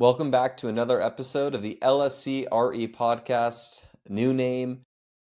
Welcome back to another episode of the LSC RE podcast. New name,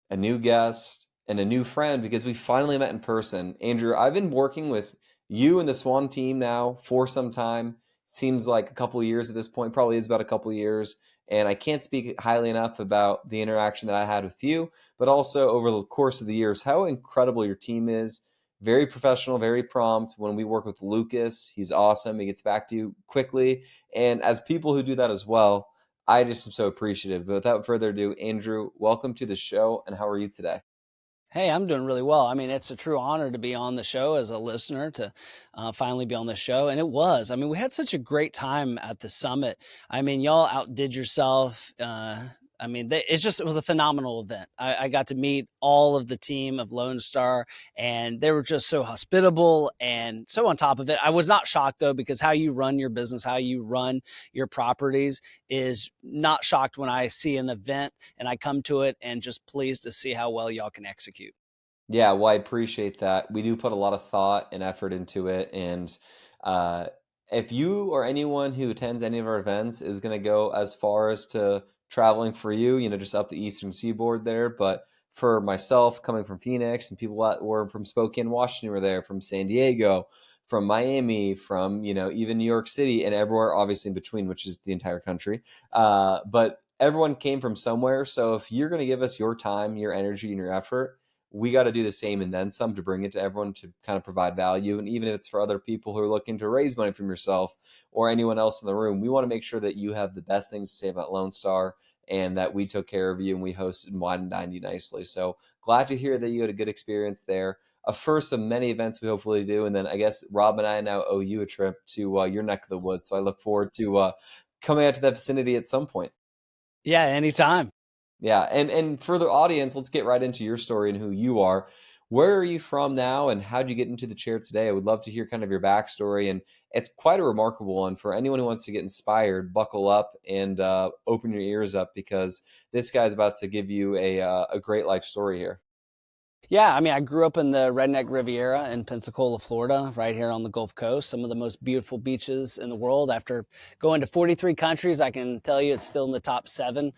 a new guest, and a new friend because we finally met in person. Andrew, I've been working with you and the SWAN team now for some time. Seems like a couple of years at this point, probably is about a couple of years. And I can't speak highly enough about the interaction that I had with you, but also over the course of the years, how incredible your team is. Very professional, very prompt. When we work with Lucas, he's awesome. He gets back to you quickly. And as people who do that as well, I just am so appreciative. But without further ado, Andrew, welcome to the show. And how are you today? Hey, I'm doing really well. I mean, it's a true honor to be on the show as a listener to finally be on the show. And it was. I mean, we had such a great time at the summit. I mean, y'all outdid yourself. It was a phenomenal event. I got to meet all of the team of Lone Star, and they were just so hospitable and so on top of it. I was not shocked, though, because how you run your business, how you run your properties is not shocked when I see an event and I come to it and just pleased to see how well y'all can execute. Yeah, well, I appreciate that. We do put a lot of thought and effort into it. And uh, if you or anyone who attends any of our events is going to go as far as to traveling for you, just up the Eastern Seaboard there. But for myself, coming from Phoenix and people that were from Spokane, Washington were there, from San Diego, from Miami, from, even New York City and everywhere, obviously in between, which is the entire country. But everyone came from somewhere. So if you're going to give us your time, your energy, and your effort, we got to do the same and then some to bring it to everyone to kind of provide value. And even if it's for other people who are looking to raise money from yourself or anyone else in the room, we want to make sure that you have the best things to say about Lone Star and that we took care of you and we hosted and wine and dined you nicely. So glad to hear that you had a good experience there. A first of many events we hopefully do. And then I guess Rob and I now owe you a trip to your neck of the woods. So I look forward to coming out to that vicinity at some point. Yeah, anytime. Yeah, and for the audience, let's get right into your story and who you are. Where are you from now, and how'd you get into the chair today? I would love to hear kind of your backstory, and it's quite a remarkable one. For anyone who wants to get inspired, buckle up and open your ears up because this guy's about to give you a great life story here. Yeah, I mean, I grew up in the Redneck Riviera in Pensacola, Florida, right here on the Gulf Coast, some of the most beautiful beaches in the world. After going to 43 countries, I can tell you it's still in the top 7.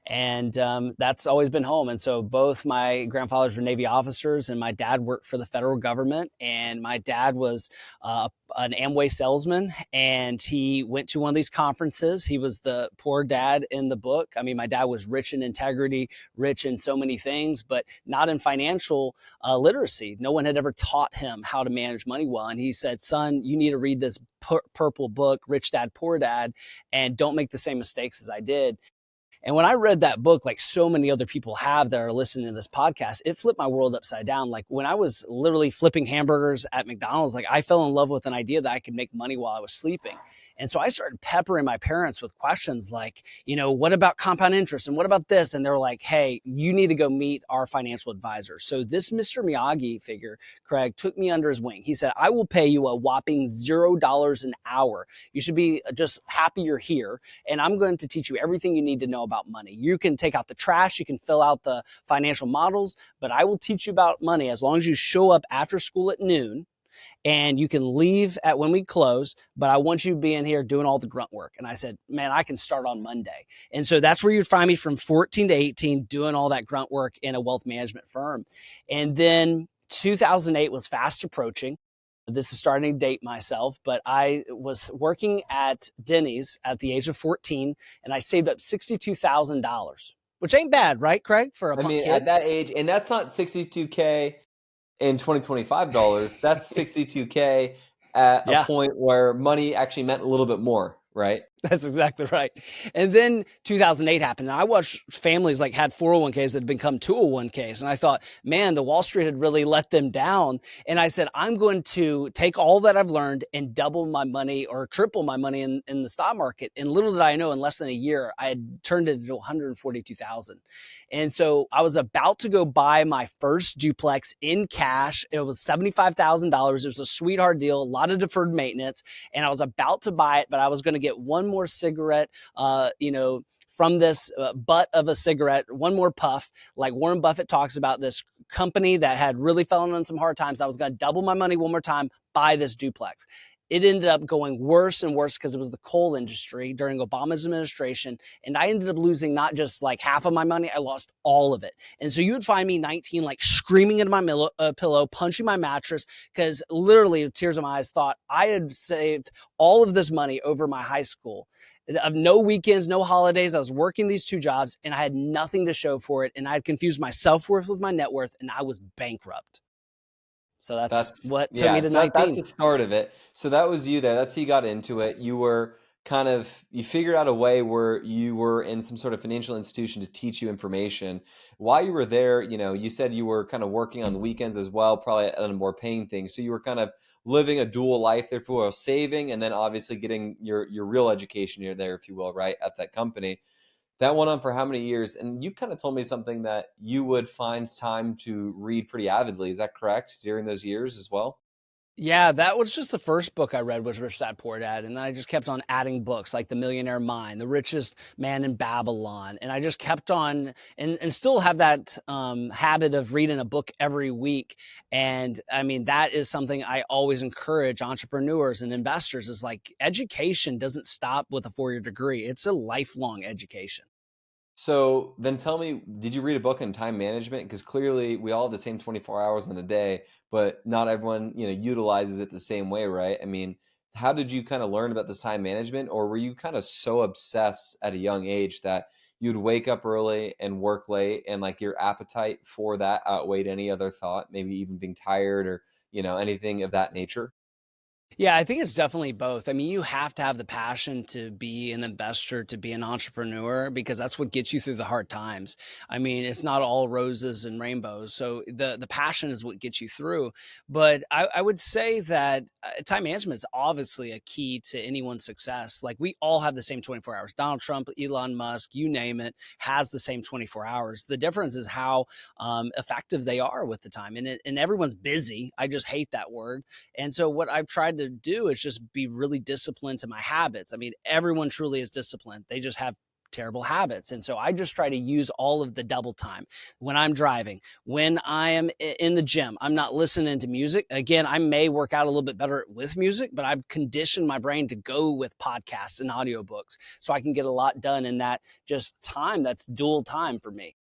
And that's always been home. And so both my grandfathers were Navy officers, and my dad worked for the federal government. And my dad was an Amway salesman, and he went to one of these conferences. He was the poor dad in the book. I mean, my dad was rich in integrity, rich in so many things, but not in financial literacy. No one had ever taught him how to manage money well. And he said, son, you need to read this purple book, Rich Dad, Poor Dad, and don't make the same mistakes as I did. And when I read that book, like so many other people have that are listening to this podcast, it flipped my world upside down. Like when I was literally flipping hamburgers at McDonald's, like I fell in love with an idea that I could make money while I was sleeping. And so I started peppering my parents with questions like, what about compound interest? And what about this? And they're like, hey, you need to go meet our financial advisor. So this Mr. Miyagi figure, Craig, took me under his wing. He said, I will pay you a whopping $0 an hour. You should be just happy you're here. And I'm going to teach you everything you need to know about money. You can take out the trash. You can fill out the financial models, but I will teach you about money as long as you show up after school at noon. And you can leave at when we close, but I want you being here doing all the grunt work. And I said, man, I can start on Monday. And so that's where you'd find me from 14 to 18 doing all that grunt work in a wealth management firm. And then 2008 was fast approaching. This is starting to date myself, but I was working at Denny's at the age of 14, and I saved up $62,000, which ain't bad, right, Craig, for a I punk mean, kid? at that age, and that's not 62K in 2025 dollars. That's 62K at a Yeah. point where money actually meant a little bit more, right? That's exactly right. And then 2008 happened. And I watched families like had 401ks that had become 201ks. And I thought, man, the Wall Street had really let them down. And I said, I'm going to take all that I've learned and double my money or triple my money in the stock market. And little did I know, in less than a year, I had turned it into 142,000. And so I was about to go buy my first duplex in cash. It was $75,000. It was a sweetheart deal, a lot of deferred maintenance. And I was about to buy it, but I was going to get one more cigarette, from this butt of a cigarette, one more puff. Like Warren Buffett talks about, this company that had really fallen on some hard times. I was going to double my money one more time, buy this duplex. it ended up going worse and worse because it was the coal industry during Obama's administration. And I ended up losing not just like half of my money, I lost all of it. And so you would find me 19, like screaming into my pillow, punching my mattress, because literally with tears in my eyes thought I had saved all of this money over my high school. No weekends, no holidays. I was working these two jobs and I had nothing to show for it. And I had confused my self-worth with my net worth and I was bankrupt. So that's That's what took me yeah, to so that's 19. the start of it. So that was you there. That's how you got into it. You were kind of you figured out a way where you were in some sort of financial institution to teach you information. While you were there, you said you were kind of working on the weekends as well, probably at a more paying thing. So you were kind of living a dual life there for saving and then obviously getting your real education here there, if you will, right, at that company. That went on for how many years? And you kind of told me something that you would find time to read pretty avidly. Is that correct? During those years as well? Yeah, that was just the first book I read was Rich Dad Poor Dad. And then I just kept on adding books like The Millionaire Mind, The Richest Man in Babylon. And I just kept on and still have that habit of reading a book every week. And I mean, that is something I always encourage entrepreneurs and investors is like education doesn't stop with a 4-year degree. It's a lifelong education. So then tell me, did you read a book on time management? Because clearly we all have the same 24 hours in a day, but not everyone, utilizes it the same way, right? I mean, how did you kind of learn about this time management, or were you kind of so obsessed at a young age that you'd wake up early and work late and like your appetite for that outweighed any other thought, maybe even being tired or, anything of that nature? Yeah, I think it's definitely both. I mean, you have to have the passion to be an investor, to be an entrepreneur, because that's what gets you through the hard times. I mean, it's not all roses and rainbows. So the passion is what gets you through. But I would say that time management is obviously a key to anyone's success. Like we all have the same 24 hours. Donald Trump, Elon Musk, you name it, has the same 24 hours. The difference is how effective they are with the time. And everyone's busy. I just hate that word. And so what I've tried to do is just be really disciplined to my habits. I mean, everyone truly is disciplined. They just have terrible habits. And so I just try to use all of the double time when I'm driving, when I am in the gym. I'm not listening to music. Again, I may work out a little bit better with music, but I've conditioned my brain to go with podcasts and audiobooks so I can get a lot done in that just time that's dual time for me.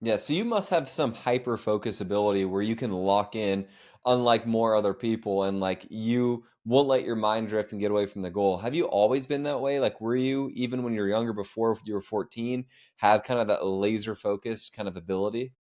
Yeah, so you must have some hyper focus ability where you can lock in, unlike more other people, and like you won't let your mind drift and get away from the goal. Have you always been that way? Like, were you, even when you were younger, before you were 14, have kind of that laser focus kind of ability?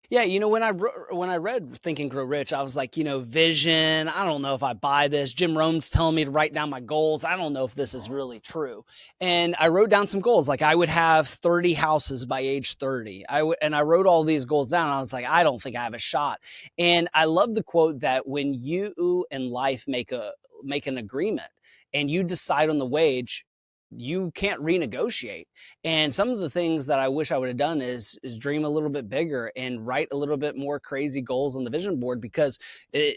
Yeah, when I read Think and Grow Rich, I was like, vision. I don't know if I buy this. Jim Rohn's telling me to write down my goals. I don't know if this is really true. And I wrote down some goals, like I would have 30 houses by age 30. And I wrote all these goals down. And I was like, I don't think I have a shot. And I love the quote that when you and life make an agreement and you decide on the wage, you can't renegotiate. And some of the things that I wish I would have done is dream a little bit bigger and write a little bit more crazy goals on the vision board, because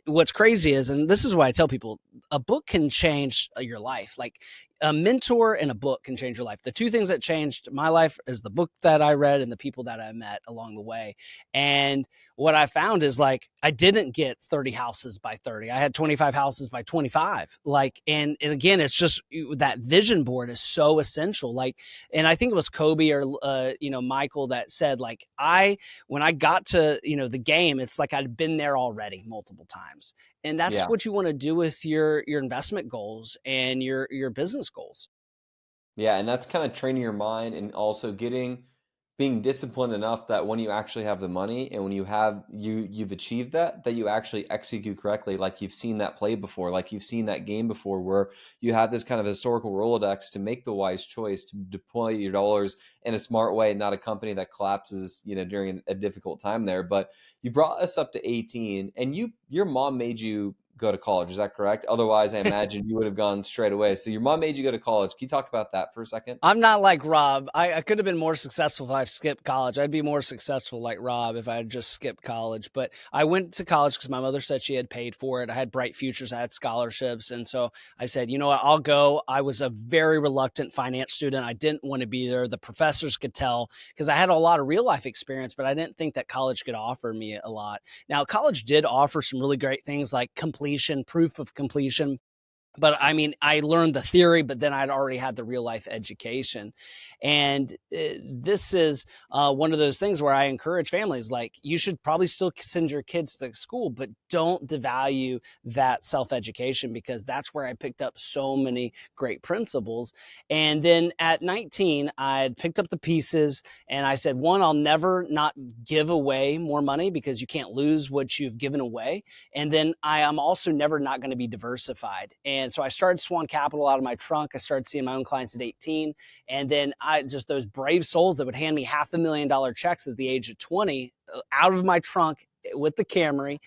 what's crazy is, and this is why I tell people, a book can change your life. Like a mentor and a book can change your life. The two things that changed my life is the book that I read and the people that I met along the way. And what I found is like I didn't get 30 houses by 30. I had 25 houses by 25. Like and again, it's just that vision board is so essential. Like, and I think it was Kobe or Michael that said like when I got to the game, it's like I'd been there already multiple times. And that's Yeah. what you want to do with your investment goals and your business goals. Yeah, and that's kind of training your mind and also being disciplined enough that when you actually have the money and when you've achieved that you actually execute correctly, like you've seen that play before, like you've seen that game before, where you have this kind of historical Rolodex to make the wise choice to deploy your dollars in a smart way, not a company that collapses, during a difficult time there. But you brought us up to 18 and your mom made you go to college. Is that correct? Otherwise, I imagine you would have gone straight away. So your mom made you go to college. Can you talk about that for a second? I'm not like Rob. I could have been more successful if I skipped college. I'd be more successful like Rob if I had just skipped college. But I went to college because my mother said she had paid for it. I had bright futures. I had scholarships. And so I said, you know what, I'll go. I was a very reluctant finance student. I didn't want to be there. The professors could tell because I had a lot of real life experience, but I didn't think that college could offer me a lot. Now, college did offer some really great things like completion, proof of completion. but I mean, I learned the theory, but then I'd already had the real life education. And this is one of those things where I encourage families, like, you should probably still send your kids to school, but don't devalue that self education, because that's where I picked up so many great principles. And then at 19, I'd picked up the pieces and I said, one, I'll never not give away more money, because you can't lose what you've given away. And then I am also never not going to be diversified. And so I started SWAN Capital out of my trunk. I started seeing my own clients at 18. And then I just, those brave souls that would hand me $500,000 checks at the age of 20 out of my trunk with the Camry.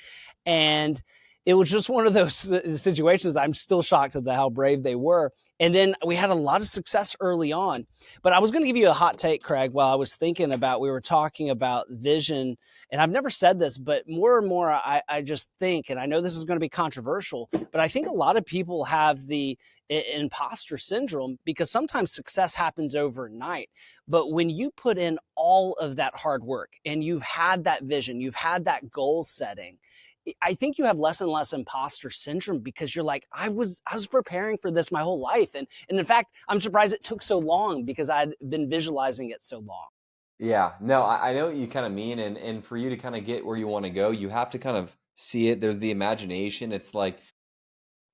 And it was just one of those situations that I'm still shocked at how brave they were. And then we had a lot of success early on. But I was going to give you a hot take, Craig, while I was thinking about, we were talking about vision. And I've never said this, but more and more I just think, and I know this is going to be controversial, but I think a lot of people have the imposter syndrome, because sometimes success happens overnight. But when you put in all of that hard work and you've had that vision, you've had that goal setting, I think you have less and less imposter syndrome, because you're like, I was preparing for this my whole life. And in fact, I'm surprised it took so long, because I'd been visualizing it so long. Yeah, no, I know what you kind of mean, and for you to kind of get where you want to go, you have to kind of see it. There's the imagination. It's like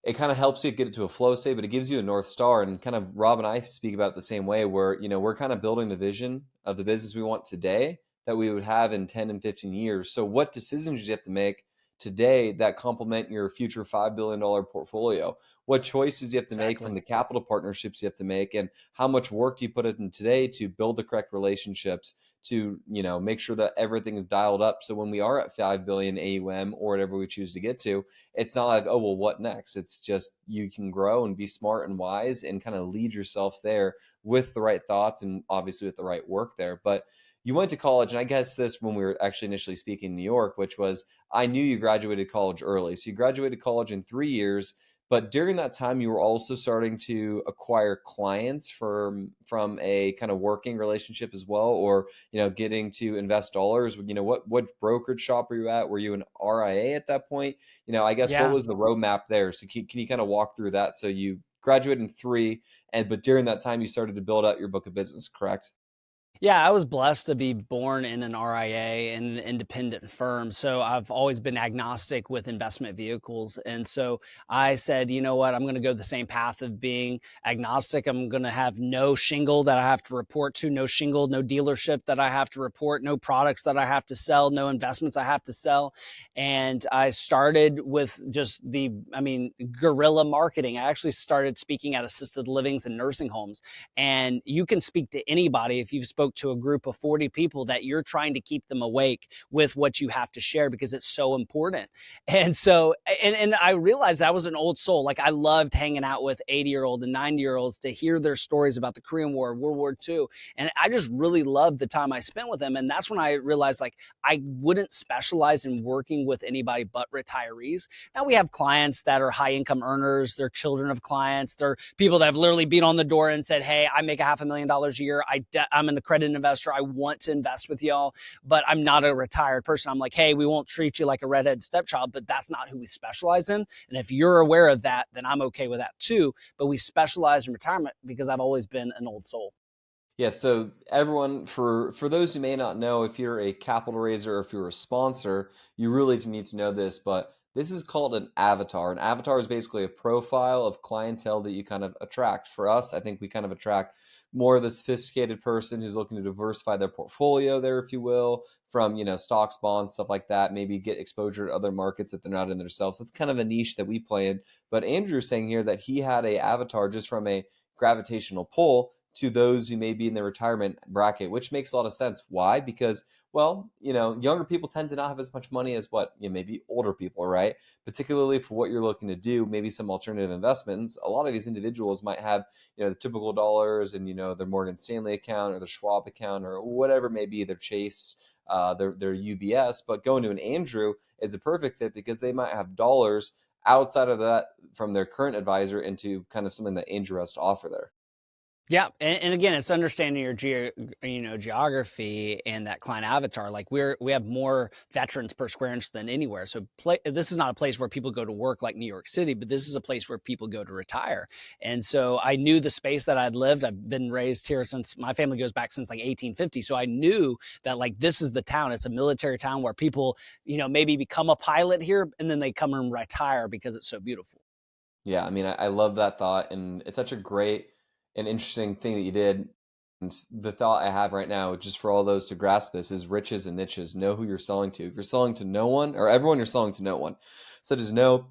it kind of helps you get into a flow state, but it gives you a North Star. And kind of Rob and I speak about it the same way, where, we're kind of building the vision of the business we want today that we would have in 10 and 15 years. So what decisions do you have to make today that complement your future $5 billion portfolio? What choices do you have to make from Exactly. the capital partnerships you have to make? And how much work do you put in today to build the correct relationships to, make sure that everything is dialed up? So when we are at 5 billion AUM or whatever we choose to get to, it's not like, oh, well, what next? It's just you can grow and be smart and wise and kind of lead yourself there with the right thoughts and obviously with the right work there. But you went to college, and I guess this when we were actually initially speaking in New York, which was I knew you graduated college early. So you graduated college in 3 years, but during that time you were also starting to acquire clients from a kind of working relationship as well, or getting to invest dollars. What brokerage shop were you at? Were you an RIA at that point? I guess what Yeah. was the roadmap there? So can you kind of walk through that? So you graduated in three, but during that time you started to build out your book of business, correct? Yeah, I was blessed to be born in an RIA and an independent firm. So I've always been agnostic with investment vehicles. And so I said, you know what, I'm going to go the same path of being agnostic. I'm going to have no shingle that I have to report to, no shingle, no dealership that I have to report, no products that I have to sell, no investments I have to sell. And I started with just guerrilla marketing. I actually started speaking at assisted livings and nursing homes. And you can speak to anybody if you've spoke to a group of 40 people that you're trying to keep them awake with what you have to share, because it's so important. And so, and I realized I was an old soul. Like, I loved hanging out with 80-year-old and 90-year-olds to hear their stories about the Korean War, World War II. And I just really loved the time I spent with them. And that's when I realized, like, I wouldn't specialize in working with anybody but retirees. Now we have clients that are high income earners. They're children of clients. They're people that have literally been on the door and said, hey, I make $500,000 a year. I'm an accredited investor. I want to invest with y'all, but I'm not a retired person. I'm like, hey, we won't treat you like a redhead stepchild, but that's not who we specialize in. And if you're aware of that, then I'm okay with that too. But we specialize in retirement because I've always been an old soul. Yeah, so everyone, for those who may not know, if you're a capital raiser or if you're a sponsor, you really need to know this, but this is called an avatar. An avatar is basically a profile of clientele that you kind of attract. For us, I think we kind of attract more of the sophisticated person who's looking to diversify their portfolio there, if you will, from, stocks, bonds, stuff like that, maybe get exposure to other markets that they're not in themselves. That's kind of a niche that we play in. But Andrew's saying here that he had a avatar just from a gravitational pull to those who may be in the retirement bracket, which makes a lot of sense. Why? Because, well, younger people tend to not have as much money as what, maybe older people, right? Particularly for what you're looking to do, maybe some alternative investments. A lot of these individuals might have, the typical dollars and, their Morgan Stanley account or their Schwab account or whatever it may be, their Chase, their UBS. But going to an Andrew is a perfect fit because they might have dollars outside of that from their current advisor into kind of something that Andrew has to offer there. Yeah, and again, it's understanding your geography and that client avatar. Like we have more veterans per square inch than anywhere. So this is not a place where people go to work like New York City, but this is a place where people go to retire. And so I knew the space that I'd lived. I've been raised here since my family goes back since like 1850. So I knew that like this is the town. It's a military town where people, maybe become a pilot here and then they come and retire because it's so beautiful. Yeah, I mean, I love that thought, and it's such a great and interesting thing that you did. And the thought I have right now, just for all those to grasp this, is riches and niches. Know who you're selling to. If you're selling to no one or everyone, you're selling to no one. So just know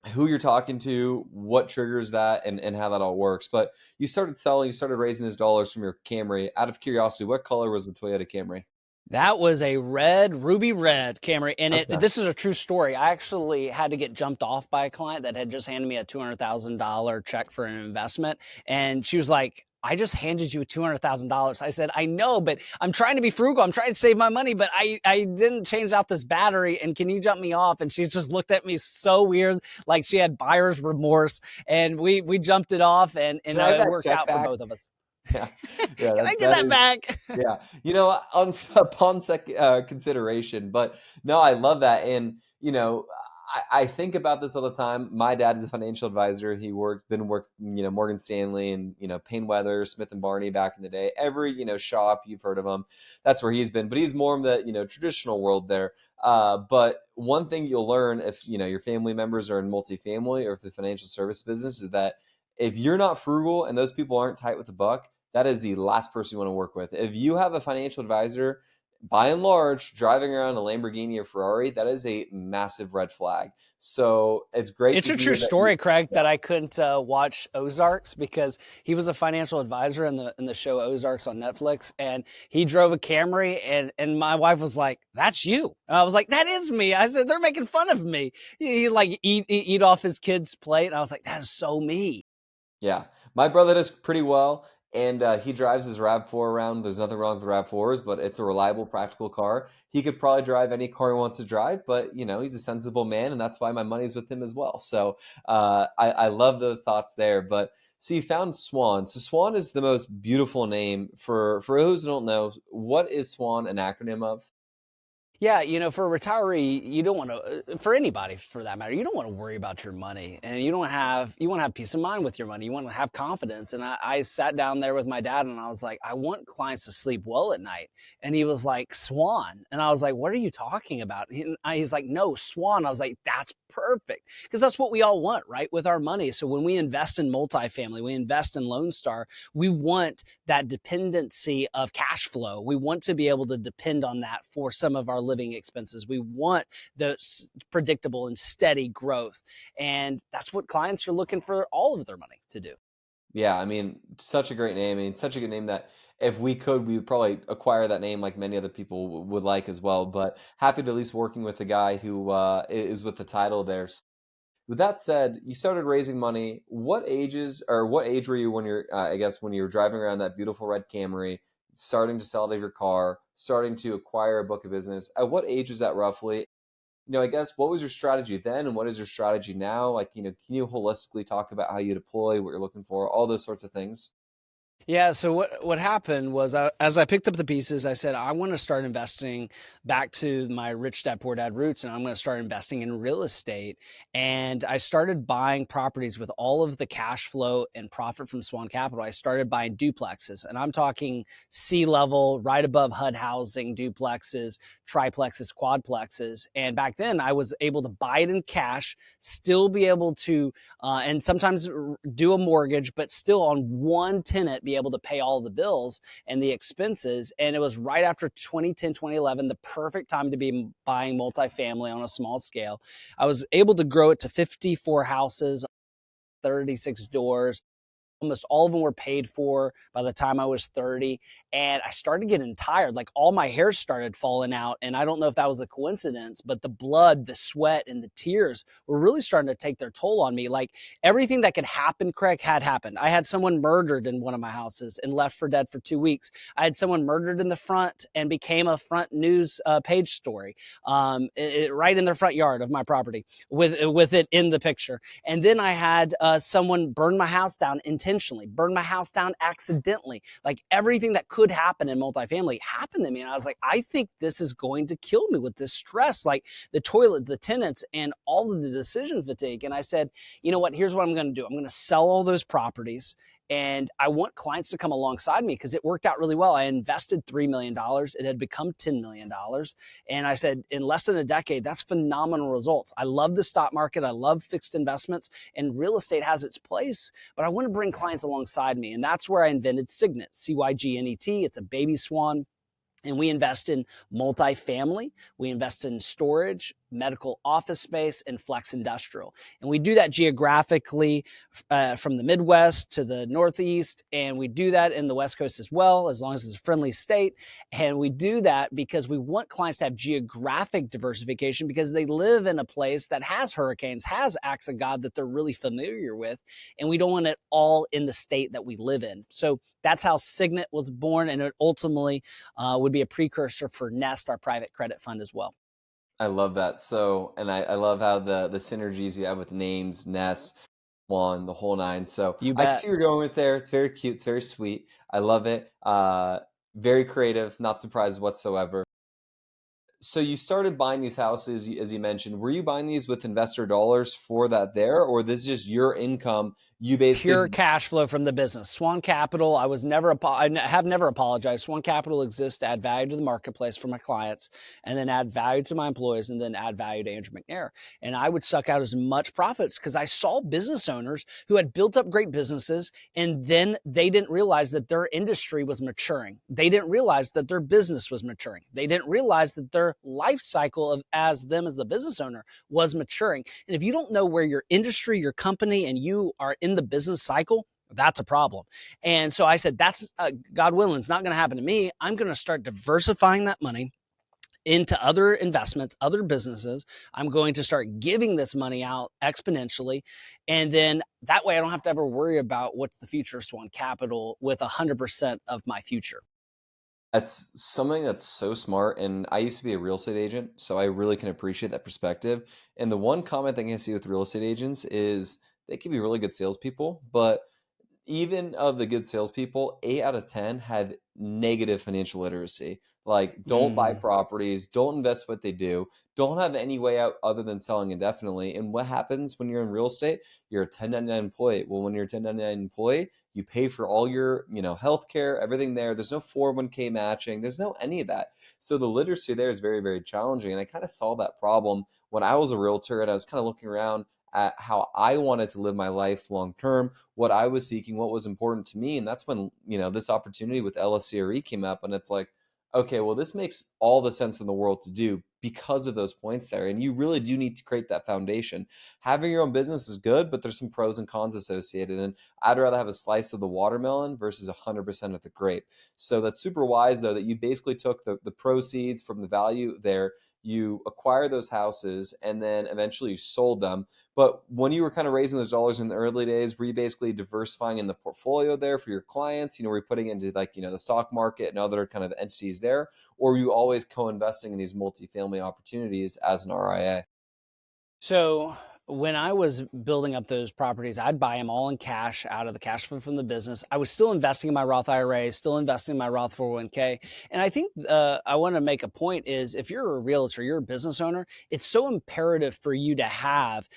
who you're talking to, what triggers that, and how that all works. But you started selling, you started raising those dollars from your Camry. Out of curiosity, what color was the Toyota Camry? That was a ruby red Camry. And Okay. this is a true story. I actually had to get jumped off by a client that had just handed me a $200,000 check for an investment. And she was like, I just handed you $200,000. I said, I know, but I'm trying to be frugal. I'm trying to save my money, but I didn't change out this battery. And can you jump me off? And she just looked at me so weird, like she had buyer's remorse. And we jumped it off, and Can I have it that worked check out for back? both of us. Yeah, yeah, Can I get that that is. back? Yeah, upon consideration, but no, I love that, and I think about this all the time. My dad is a financial advisor. He worked, Morgan Stanley and Payne Weather, Smith and Barney back in the day. Every shop you've heard of him, that's where he's been. But he's more in the traditional world there. But one thing you'll learn if your family members are in multifamily or if the financial service business is that if you're not frugal and those people aren't tight with the buck, that is the last person you want to work with. If you have a financial advisor, by and large, driving around a Lamborghini or Ferrari, that is a massive red flag. So it's great It's to a true hear that you, story, Craig, yeah, that I couldn't watch Ozarks because he was a financial advisor in the show Ozarks on Netflix, and he drove a Camry, and my wife was like, "That's you," and I was like, "That is me." I said, "They're making fun of me." He like eat off his kid's plate, and I was like, "That is so me." yeah. My brother does pretty well, and he drives his RAV4 around. There's nothing wrong with the RAV4s, but it's a reliable, practical car. He could probably drive any car he wants to drive, but he's a sensible man, and that's why my money's with him as well. So I love those thoughts there. But so you found Swan. So Swan is the most beautiful name for those who don't know. What is Swan an acronym of? Yeah, for a retiree, you don't want to, for anybody for that matter, you don't want to worry about your money, and you want to have peace of mind with your money. You want to have confidence. And I sat down there with my dad and I was like, I want clients to sleep well at night. And he was like, Swan. And I was like, what are you talking about? He's like, no, Swan. I was like, that's perfect. Because that's what we all want, right? With our money. So when we invest in multifamily, we invest in Lone Star, we want that dependency of cash flow. We want to be able to depend on that for some of our living expenses. We want the predictable and steady growth. And that's what clients are looking for all of their money to do. Yeah, I mean, such a great name. I mean, such a good name that if we could, we would probably acquire that name like many other people would like as well. But happy to at least working with the guy who is with the title there. So with that said, you started raising money. What age were you when I guess, when you were driving around that beautiful red Camry, starting to sell out of your car, starting to acquire a book of business? At what age was that roughly? I guess what was your strategy then and what is your strategy now? Like, can you holistically talk about how you deploy, what you're looking for, all those sorts of things? Yeah. So what happened was, as I picked up the pieces, I said I want to start investing back to my rich dad poor dad roots, and I'm going to start investing in real estate. And I started buying properties with all of the cash flow and profit from Swan Capital. I started buying duplexes, and I'm talking sea level, right above HUD housing duplexes, triplexes, quadplexes. And back then, I was able to buy it in cash, still be able to, and sometimes do a mortgage, but still on one tenant be able to pay all the bills and the expenses. And it was right after 2010, 2011, the perfect time to be buying multifamily on a small scale. I was able to grow it to 54 houses, 36 doors. Almost all of them were paid for by the time I was 30. And I started getting tired. Like all my hair started falling out. And I don't know if that was a coincidence, but the blood, the sweat, and the tears were really starting to take their toll on me. Like everything that could happen, Craig, had happened. I had someone murdered in one of my houses and left for dead for 2 weeks. I had someone murdered in the front and became a front news page story, right in the front yard of my property with it in the picture. And then I had someone burn my house down intentionally intentionally, burned my house down accidentally. Like everything that could happen in multifamily happened to me. And I was like, I think this is going to kill me with this stress, like the toilet, the tenants, and all of the decision fatigue. And I said, you know what, here's what I'm going to do. I'm going to sell all those properties. And I want clients to come alongside me because it worked out really well. I invested $3 million. It had become $10 million. And I said, in less than a decade, that's phenomenal results. I love the stock market. I love fixed investments, and real estate has its place, but I want to bring clients alongside me. And that's where I invented Cygnet, Cygnet. It's a baby swan. And we invest in multifamily, we invest in storage, medical office space, and flex industrial. And we do that geographically from the Midwest to the Northeast. And we do that in the West Coast as well, as long as it's a friendly state. And we do that because we want clients to have geographic diversification because they live in a place that has hurricanes, has acts of God that they're really familiar with. And we don't want it all in the state that we live in. So that's how Cygnet was born. And it ultimately would be a precursor for Nest, our private credit fund as well. I love that. So, and I love how the synergies you have with names, Nest, Swan, the whole nine. So You I bet. see you're going with there. It's very cute. It's very sweet. I love it. Very creative. Not surprised whatsoever. So you started buying these houses, as you mentioned. Were you buying these with investor dollars for that there, or this is just your income? You Pure basically cash flow from the business. SWAN Capital, I have never apologized. SWAN Capital exists to add value to the marketplace for my clients, and then add value to my employees, and then add value to Andrew McNair. And I would suck out as much profits because I saw business owners who had built up great businesses, and then they didn't realize that their industry was maturing. They didn't realize that their business was maturing. They didn't realize that their life cycle of as the business owner was maturing. And if you don't know where your industry, your company, and you are in the business cycle, that's a problem. And so I said, that's God willing, it's not going to happen to me. I'm going to start diversifying that money into other investments, other businesses. I'm going to start giving this money out exponentially. And then that way I don't have to ever worry about what's the future of SWAN Capital with 100% of my future. That's something that's so smart. And I used to be a real estate agent, so I really can appreciate that perspective. And the one comment that I can see with real estate agents is they can be really good salespeople, but even of the good salespeople, 8 out of 10 have negative financial literacy. Like, don't buy Mm. properties, don't invest what they do, don't have any way out other than selling indefinitely. And what happens when you're in real estate? You're a 1099 employee. Well, when you're a 1099 employee, you pay for all your, healthcare, everything there. There's no 401k matching. There's no any of that. So the literacy there is very, very challenging. And I kind of saw that problem when I was a realtor and I was kind of looking around at how I wanted to live my life long term, what I was seeking, what was important to me. And that's when, this opportunity with LSCRE came up. And it's like, okay, well, this makes all the sense in the world to do because of those points there. And you really do need to create that foundation. Having your own business is good, but there's some pros and cons associated. And I'd rather have a slice of the watermelon versus 100% of the grape. So that's super wise, though, that you basically took the proceeds from the value there, you acquired those houses, and then eventually you sold them. But when you were kind of raising those dollars in the early days, were you basically diversifying in the portfolio there for your clients? Were you putting into the stock market and other kind of entities there? Or were you always co-investing in these multifamily opportunities as an RIA? So when I was building up those properties, I'd buy them all in cash out of the cash flow from the business. I was still investing in my Roth IRA, still investing in my Roth 401k. And I think I want to make a point is if you're a realtor, you're a business owner, it's so imperative for you to have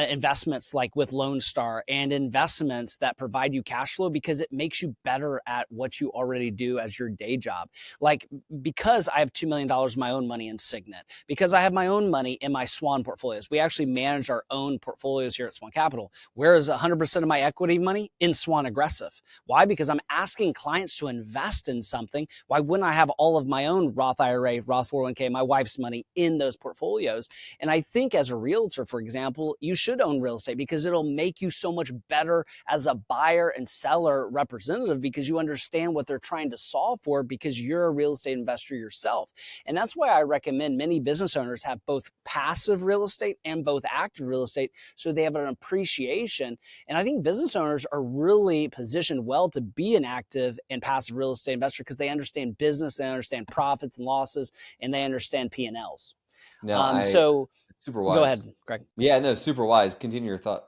investments like with Lone Star and investments that provide you cash flow because it makes you better at what you already do as your day job. Like because I have $2 million of my own money in Cygnet, because I have my own money in my SWAN portfolios. We actually manage our own portfolios here at SWAN Capital, whereas 100% of my equity money in SWAN Aggressive. Why? Because I'm asking clients to invest in something. Why wouldn't I have all of my own Roth IRA, Roth 401k, my wife's money in those portfolios? And I think as a realtor, for example, you should own real estate because it'll make you so much better as a buyer and seller representative because you understand what they're trying to solve for because you're a real estate investor yourself. And that's why I recommend many business owners have both passive real estate and both active real estate so they have an appreciation. And I think business owners are really positioned well to be an active and passive real estate investor because they understand business, they understand profits and losses, and they understand P&Ls. No, So super go ahead, wise. Greg. Yeah, no, super wise. Continue your thought.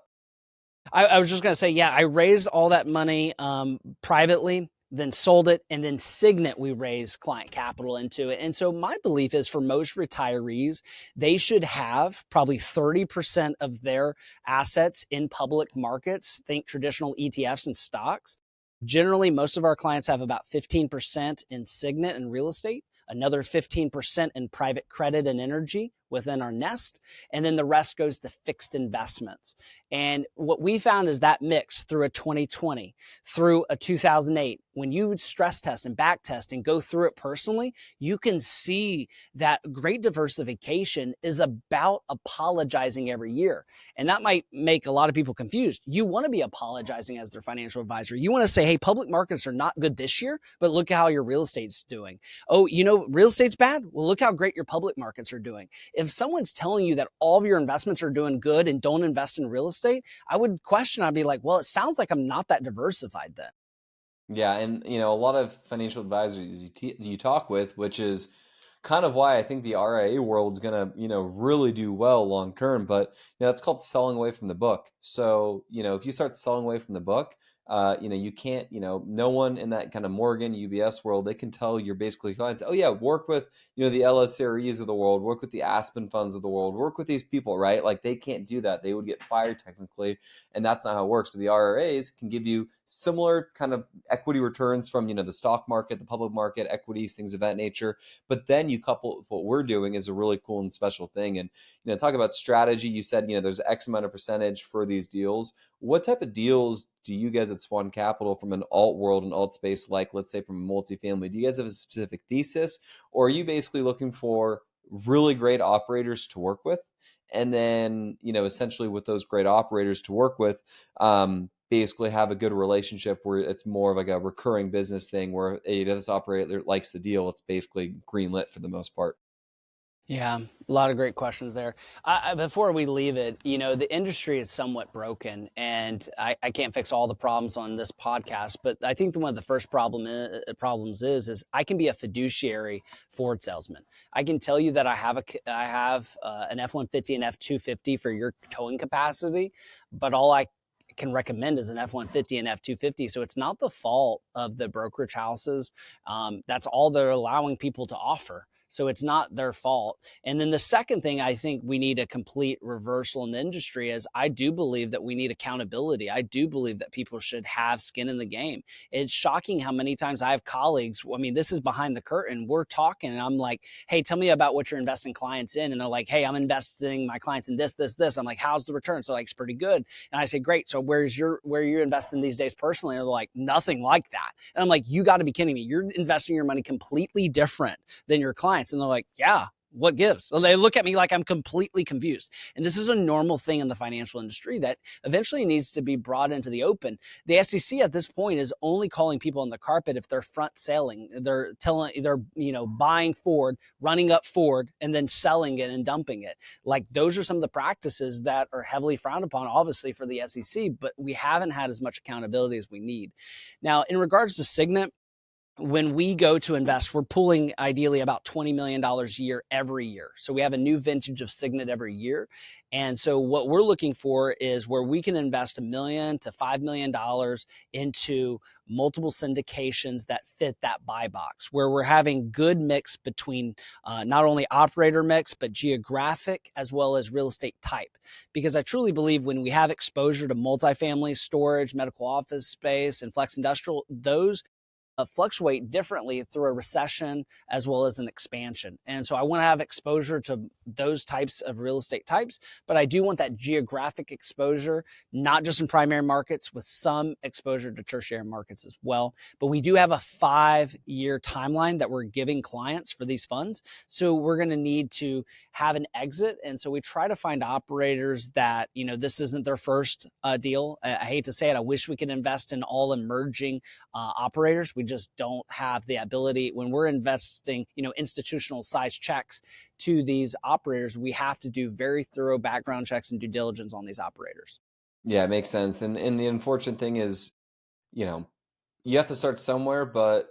I was just going to say, yeah, I raised all that money privately, then sold it, and then Cygnet, we raised client capital into it. And so my belief is for most retirees, they should have probably 30% of their assets in public markets, think traditional ETFs and stocks. Generally, most of our clients have about 15% in Cygnet and real estate, another 15% in private credit and energy within our nest, and then the rest goes to fixed investments. And what we found is that mix through a 2020, through a 2008, when you stress test and back test and go through it personally, you can see that great diversification is about apologizing every year. And that might make a lot of people confused. You want to be apologizing as their financial advisor. You want to say, hey, public markets are not good this year, but look at how your real estate's doing. Oh, real estate's bad? Well, look how great your public markets are doing. If someone's telling you that all of your investments are doing good and don't invest in real estate, I would question, I'd be like, well, it sounds like I'm not that diversified then. Yeah, and a lot of financial advisors you talk with, which is kind of why I think the RIA world is gonna, really do well long term. But that's called selling away from the book. So if you start selling away from the book, you can't, no one in that kind of Morgan UBS world, they can tell your basically clients, oh yeah, work with the LSREs of the world, work with the Aspen funds of the world, work with these people, right? Like they can't do that; they would get fired technically, and that's not how it works. But the RIAs can give you similar kind of equity returns from the stock market, the public market, equities, things of that nature. But then you couple with what we're doing is a really cool and special thing. And talk about strategy. You said there's X amount of percentage for these deals. What type of deals do you guys at Swan Capital from an alt world and alt space, like let's say from a multifamily, do you guys have a specific thesis, or are you basically looking for really great operators to work with? And then, essentially with those great operators to work with, basically have a good relationship where it's more of like a recurring business thing where this operator likes the deal. It's basically greenlit for the most part. Yeah, a lot of great questions there. Before we leave it, the industry is somewhat broken, and I can't fix all the problems on this podcast. But I think one of the first problems is I can be a fiduciary Ford salesman. I can tell you that I have an F-150 and F-250 for your towing capacity, but all I can recommend is an F-150 and F-250. So it's not the fault of the brokerage houses. That's all they're allowing people to offer. So it's not their fault. And then the second thing I think we need a complete reversal in the industry is I do believe that we need accountability. I do believe that people should have skin in the game. It's shocking how many times I have colleagues. I mean, this is behind the curtain. We're talking and I'm like, hey, tell me about what you're investing clients in. And they're like, hey, I'm investing my clients in this, this, this. I'm like, how's the return? So like, it's pretty good. And I say, great. So where you investing these days personally? And they're like, nothing like that. And I'm like, you got to be kidding me. You're investing your money completely different than your clients. And they're like, yeah, what gives? So they look at me like I'm completely confused. And this is a normal thing in the financial industry that eventually needs to be brought into the open. The SEC at this point is only calling people on the carpet if they're front selling. They're buying Ford, running up Ford, and then selling it and dumping it. Like those are some of the practices that are heavily frowned upon, obviously, for the SEC, but we haven't had as much accountability as we need. Now, in regards to Cygnet, when we go to invest, we're pulling ideally about $20 million a year every year. So we have a new vintage of Cygnet every year. And so what we're looking for is where we can invest $1 million to $5 million into multiple syndications that fit that buy box, where we're having good mix between not only operator mix, but geographic as well as real estate type. Because I truly believe when we have exposure to multifamily storage, medical office space, and flex industrial, those fluctuate differently through a recession as well as an expansion. And so I want to have exposure to those types of real estate types, but I do want that geographic exposure, not just in primary markets, with some exposure to tertiary markets as well. But we do have a 5-year timeline that we're giving clients for these funds. So we're going to need to have an exit. And so we try to find operators that, this isn't their first deal. I hate to say it. I wish we could invest in all emerging operators. We just don't have the ability. When we're investing, institutional size checks to these operators, we have to do very thorough background checks and due diligence on these operators. Yeah, it makes sense. And the unfortunate thing is, you have to start somewhere, but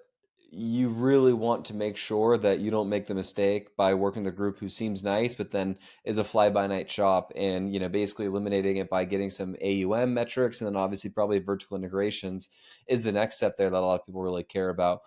you really want to make sure that you don't make the mistake by working the group who seems nice, but then is a fly-by-night shop, and basically eliminating it by getting some AUM metrics, and then obviously probably vertical integrations is the next step there that a lot of people really care about.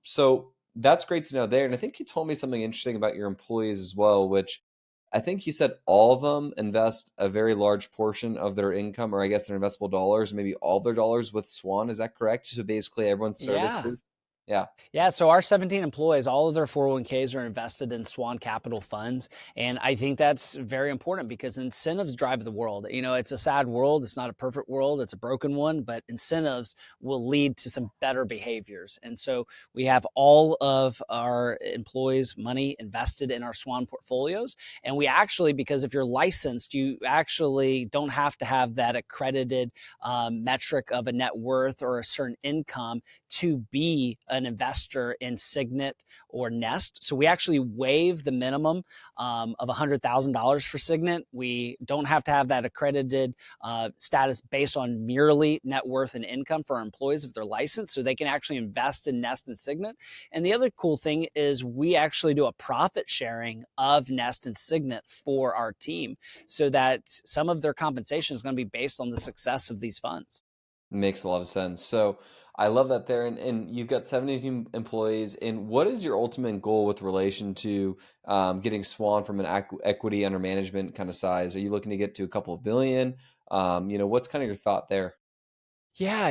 So that's great to know there. And I think you told me something interesting about your employees as well, which I think you said all of them invest a very large portion of their income, or I guess their investable dollars, maybe all their dollars with Swan. Is that correct? So basically everyone's Yeah. services. Yeah. Yeah, so our 17 employees, all of their 401ks are invested in SWAN Capital funds. And I think that's very important because incentives drive the world. It's a sad world. It's not a perfect world. It's a broken one, but incentives will lead to some better behaviors. And so we have all of our employees' money invested in our SWAN portfolios. And we actually, because if you're licensed, you actually don't have to have that accredited metric of a net worth or a certain income to be an investor in Cygnet or Nest. So we actually waive the minimum of $100,000 for Cygnet. We don't have to have that accredited status based on merely net worth and income for our employees if they're licensed, so they can actually invest in Nest and Cygnet. And the other cool thing is we actually do a profit sharing of Nest and Cygnet for our team, so that some of their compensation is going to be based on the success of these funds. Makes a lot of sense. So I love that there. And you've got 17 employees. And what is your ultimate goal with relation to getting Swan from an equity under management kind of size? Are you looking to get to a couple of billion? What's kind of your thought there? Yeah,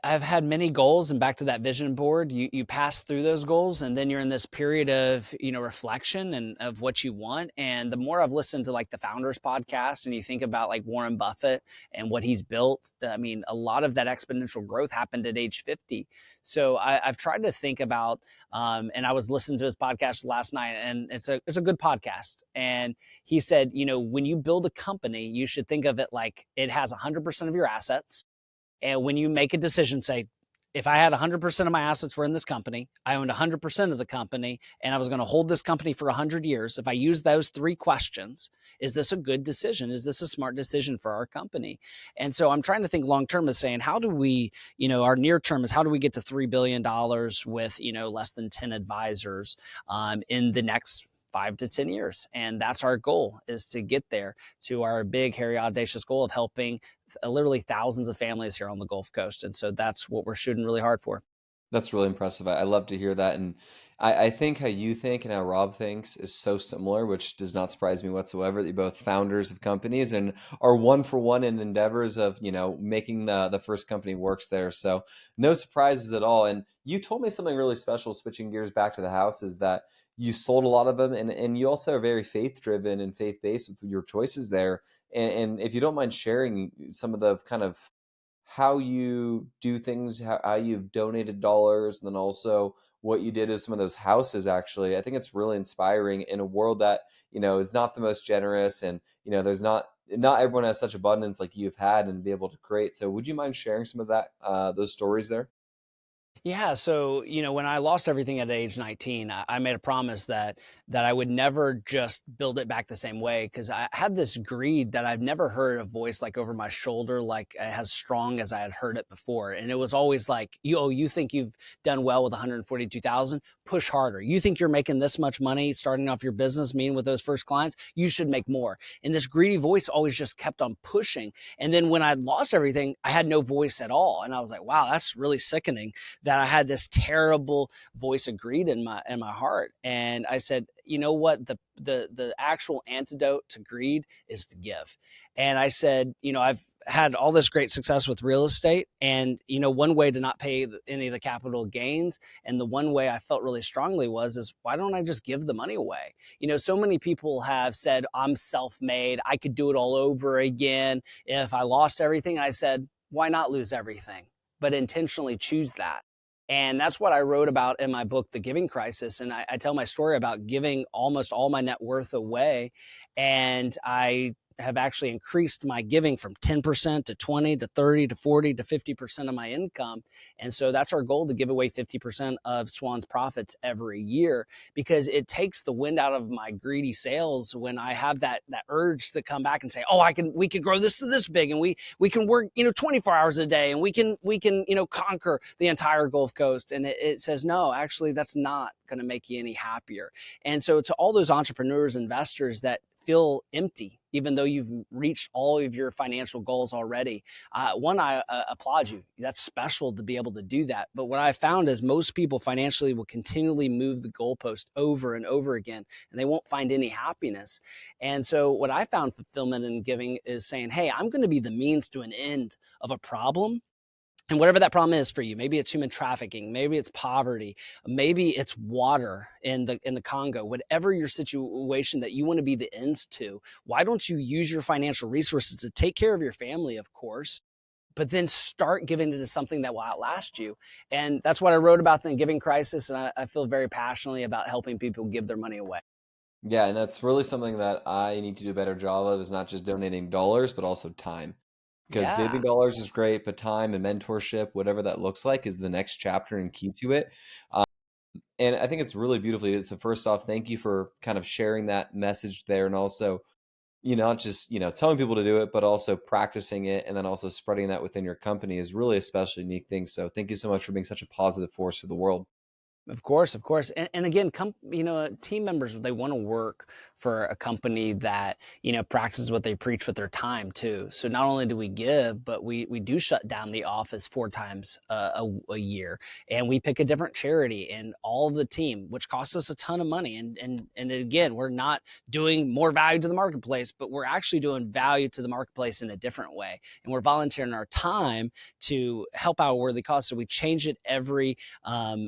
I've had many goals, and back to that vision board, you pass through those goals, and then you're in this period of, reflection and of what you want. And the more I've listened to like the Founders podcast, and you think about like Warren Buffett and what he's built, I mean, a lot of that exponential growth happened at age 50. So I've tried to think about, and I was listening to his podcast last night, and it's a good podcast. And he said, when you build a company, you should think of it like it has 100% of your assets. And when you make a decision, say, if I had 100% of my assets were in this company, I owned 100% of the company, and I was going to hold this company for 100 years, if I use those three questions, is this a good decision? Is this a smart decision for our company? And so I'm trying to think long term as saying, how do we, our near term is how do we get to $3 billion with, less than 10 advisors in the next 5 to 10 years. And that's our goal, is to get there to our big, hairy, audacious goal of helping literally thousands of families here on the Gulf Coast. And so that's what we're shooting really hard for. That's really impressive. I love to hear that. And I think how you think and how Rob thinks is so similar, which does not surprise me whatsoever, that you're both founders of companies and are one for one in endeavors of, making the first company works there. So no surprises at all. And you told me something really special, switching gears back to the house, is that you sold a lot of them, and you also are very faith driven and faith based with your choices there. And if you don't mind sharing some of the kind of how you do things, how you've donated dollars, and then also what you did with some of those houses, actually. I think it's really inspiring in a world that, is not the most generous, and, there's not everyone has such abundance like you've had and be able to create. So would you mind sharing some of that, those stories there? Yeah, so when I lost everything at age 19, I made a promise that I would never just build it back the same way, because I had this greed that I've never heard a voice like over my shoulder like as strong as I had heard it before, and it was always like, you think you've done well with 142,000? Push harder. You think you're making this much money starting off your business, meeting with those first clients? You should make more. And this greedy voice always just kept on pushing. And then when I lost everything, I had no voice at all, and I was like, wow, that's really sickening that I had this voice of greed in my heart. And I said, you know what, the actual antidote to greed is to give. And I said, I've had all this great success with real estate, and one way to not pay any of the capital gains, and the one way I felt really strongly is why don't I just give the money away? So many people have said, I'm self-made, I could do it all over again if I lost everything. And I said, why not lose everything, but intentionally choose that? And that's what I wrote about in my book, The Giving Crisis. And I tell my story about giving almost all my net worth away. And I have actually increased my giving from 10% to 20 to 30 to 40 to 50% of my income. And so that's our goal, to give away 50% of Swan's profits every year, because it takes the wind out of my greedy sails when I have that urge to come back and say, oh, we could grow this to this big, and we can work 24 hours a day, and we can conquer the entire Gulf Coast. And it says, no, actually that's not going to make you any happier. And so to all those entrepreneurs, investors that feel empty, even though you've reached all of your financial goals already, one, I applaud you. That's special to be able to do that. But what I found is most people financially will continually move the goalpost over and over again, and they won't find any happiness. And so what I found fulfillment in giving is saying, hey, I'm going to be the means to an end of a problem. And whatever that problem is for you, maybe it's human trafficking, maybe it's poverty, maybe it's water in the Congo, whatever your situation that you want to be the ends to, why don't you use your financial resources to take care of your family, of course, but then start giving it to something that will outlast you. And that's what I wrote about in the Giving Crisis. And I feel very passionately about helping people give their money away. Yeah, and that's really something that I need to do a better job of, is not just donating dollars, but also time. Because Yeah. giving dollars is great, but time and mentorship, whatever that looks like, is the next chapter and key to it. Um, and I think it's really beautifully. So first off, thank you for kind of sharing that message there, and also, not just, telling people to do it, but also practicing it, and then also spreading that within your company is really a special, unique thing. So thank you so much for being such a positive force for the world. Of course, of course. And again, team members, they want to work for a company that, practices what they preach with their time too. So not only do we give, but we do shut down the office 4 times a year, and we pick a different charity, and all of the team, which costs us a ton of money. And again, we're not doing more value to the marketplace, but we're actually doing value to the marketplace in a different way. And we're volunteering our time to help out a worthy cause. So we change it every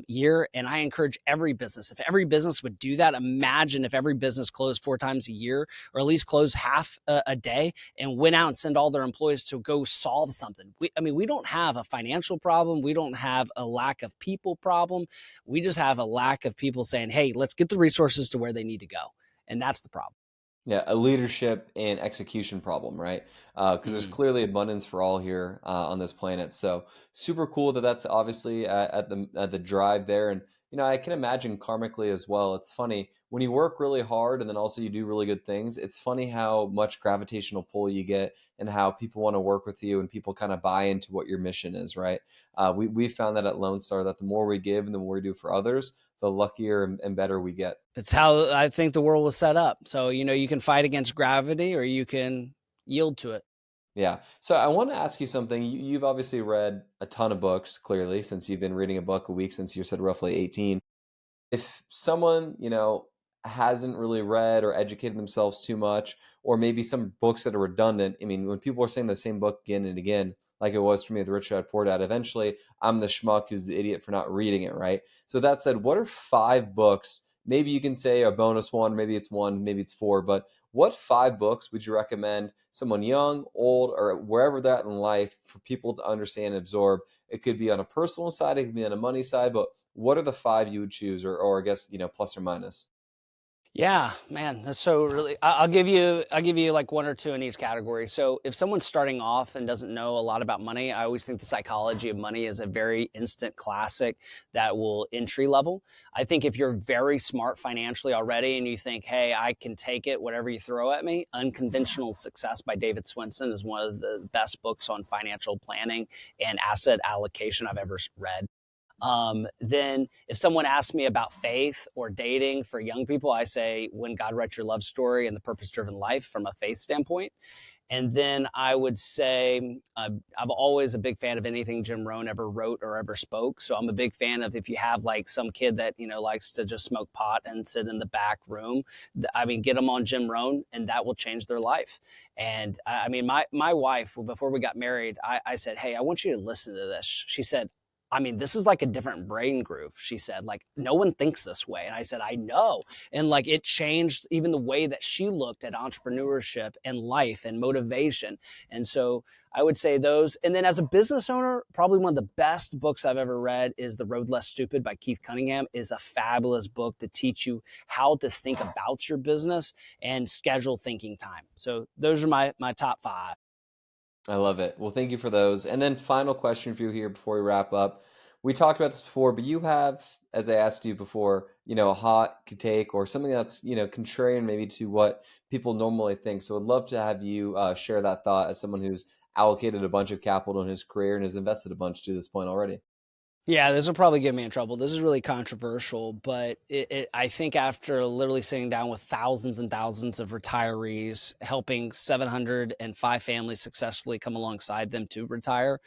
year. And I encourage every business, if every business would do that, imagine if every business closed 4 times a year, or at least close half a day, and went out and send all their employees to go solve something. We don't have a financial problem. We don't have a lack of people problem. We just have a lack of people saying, hey, let's get the resources to where they need to go. And that's the problem. Yeah, a leadership and execution problem, right? Because there's Mm. clearly abundance for all here on this planet. So super cool that that's obviously at the drive there, and I can imagine karmically as well. It's funny when you work really hard and then also you do really good things. It's funny how much gravitational pull you get, and how people want to work with you, and people kind of buy into what your mission is, right? We found that at Lone Star, that the more we give and the more we do for others, the luckier and better we get. It's how I think the world was set up. So, you can fight against gravity, or you can yield to it. Yeah. So I want to ask you something. You've obviously read a ton of books, clearly, since you've been reading a book a week since you said roughly 18. If someone, hasn't really read or educated themselves too much, or maybe some books that are redundant. I mean, when people are saying the same book again and again, like it was for me with Rich Dad Poor Dad, eventually I'm the schmuck who's the idiot for not reading it, right? So that said, what are 5 books? Maybe you can say a bonus one, maybe it's one, maybe it's 4, but what 5 books would you recommend someone young, old, or wherever they're at in life for people to understand and absorb? It could be on a personal side, it could be on a money side, but what are the 5 you would choose, or I guess, plus or minus? Yeah, man, that's so really. I'll give you like one or two in each category. So if someone's starting off and doesn't know a lot about money, I always think The Psychology of Money is a very instant classic that will entry level. I think if you're very smart financially already and you think, hey, I can take it, whatever you throw at me, Unconventional Success by David Swenson is one of the best books on financial planning and asset allocation I've ever read. Then if someone asks me about faith or dating for young people, I say When God Writes Your Love Story and The Purpose Driven Life from a faith standpoint. And then I would say I'm always a big fan of anything Jim Rohn ever wrote or ever spoke. So I'm a big fan of, if you have like some kid that likes to just smoke pot and sit in the back room, get them on Jim Rohn, and that will change their life. And my wife, before we got married, I said, hey, I want you to listen to this. She said, I mean, this is like a different brain groove, she said. Like, no one thinks this way. And I said, I know. And like, it changed even the way that she looked at entrepreneurship and life and motivation. And so I would say those. And then as a business owner, probably one of the best books I've ever read is The Road Less Stupid by Keith Cunningham. Is a fabulous book to teach you how to think about your business and schedule thinking time. So those are my top five. I love it. Well, thank you for those. And then final question for you here before we wrap up. We talked about this before, but you have, as I asked you before, a hot take or something that's, contrarian maybe to what people normally think. So I'd love to have you share that thought as someone who's allocated a bunch of capital in his career and has invested a bunch to this point already. Yeah, this will probably get me in trouble. This is really controversial, but I think after literally sitting down with thousands and thousands of retirees, helping 705 families successfully come alongside them to retire,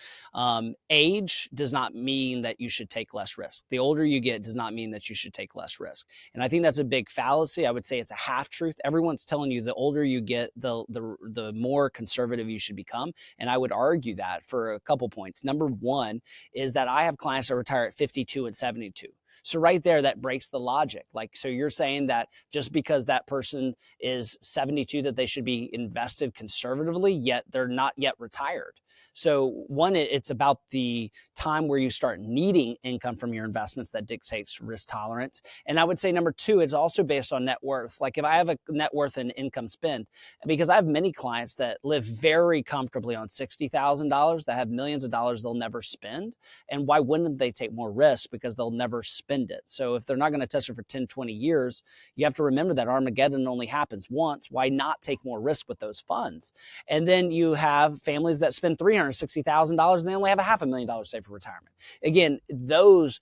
age does not mean that you should take less risk. The older you get does not mean that you should take less risk. And I think that's a big fallacy. I would say it's a half truth. Everyone's telling you the older you get, the more conservative you should become. And I would argue that for a couple points. Number one is that I have clients that retire at 52 and 72. So right there, that breaks the logic. Like, so you're saying that just because that person is 72, that they should be invested conservatively, yet they're not yet retired. So one, it's about the time where you start needing income from your investments that dictates risk tolerance. And I would say number two, it's also based on net worth. Like if I have a net worth and income spend, because I have many clients that live very comfortably on $60,000 that have millions of dollars they'll never spend. And why wouldn't they take more risk? Because they'll never spend it. So if they're not going to touch it for 10, 20 years, you have to remember that Armageddon only happens once. Why not take more risk with those funds? And then you have families that spend $360,000 and they only have $500,000 saved for retirement. Again, those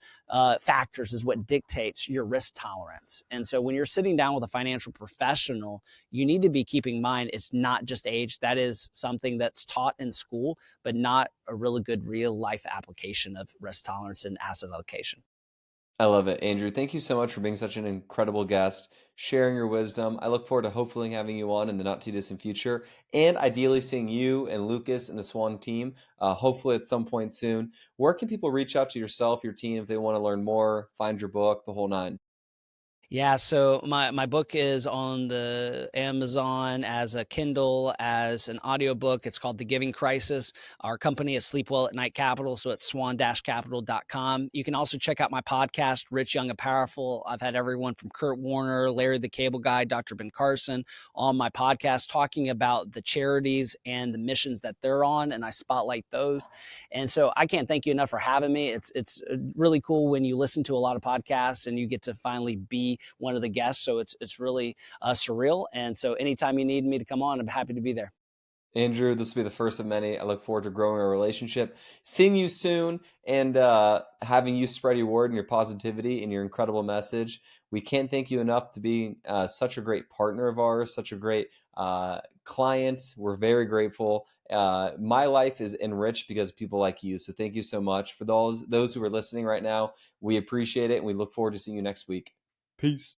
factors is what dictates your risk tolerance. And so when you're sitting down with a financial professional, you need to be keeping in mind it's not just age. That is something that's taught in school, but not a really good real life application of risk tolerance and asset allocation. I love it, Andrew. Thank you so much for being such an incredible guest, sharing your wisdom. I look forward to hopefully having you on in the not too distant future, and ideally seeing you and Lucas and the Swan team, hopefully at some point soon. Where can people reach out to yourself, your team, if they want to learn more, find your book, the whole nine? Yeah, so my book is on the Amazon as a Kindle, as an audiobook. It's called The Giving Crisis. Our company is Sleep Well at Night Capital, so it's swan-capital.com. You can also check out my podcast, Rich, Young, and Powerful. I've had everyone from Kurt Warner, Larry the Cable Guy, Dr. Ben Carson on my podcast talking about the charities and the missions that they're on, and I spotlight those. And so I can't thank you enough for having me. It's really cool when you listen to a lot of podcasts and you get to finally be one of the guests. So it's really surreal. And so anytime you need me to come on, I'm happy to be there. Andrew, this will be the first of many. I look forward to growing our relationship, seeing you soon, and having you spread your word and your positivity and your incredible message. We can't thank you enough to be such a great partner of ours, such a great client. We're very grateful. My life is enriched because of people like you. So thank you so much. For those who are listening right now, we appreciate it, and we look forward to seeing you next week. Peace.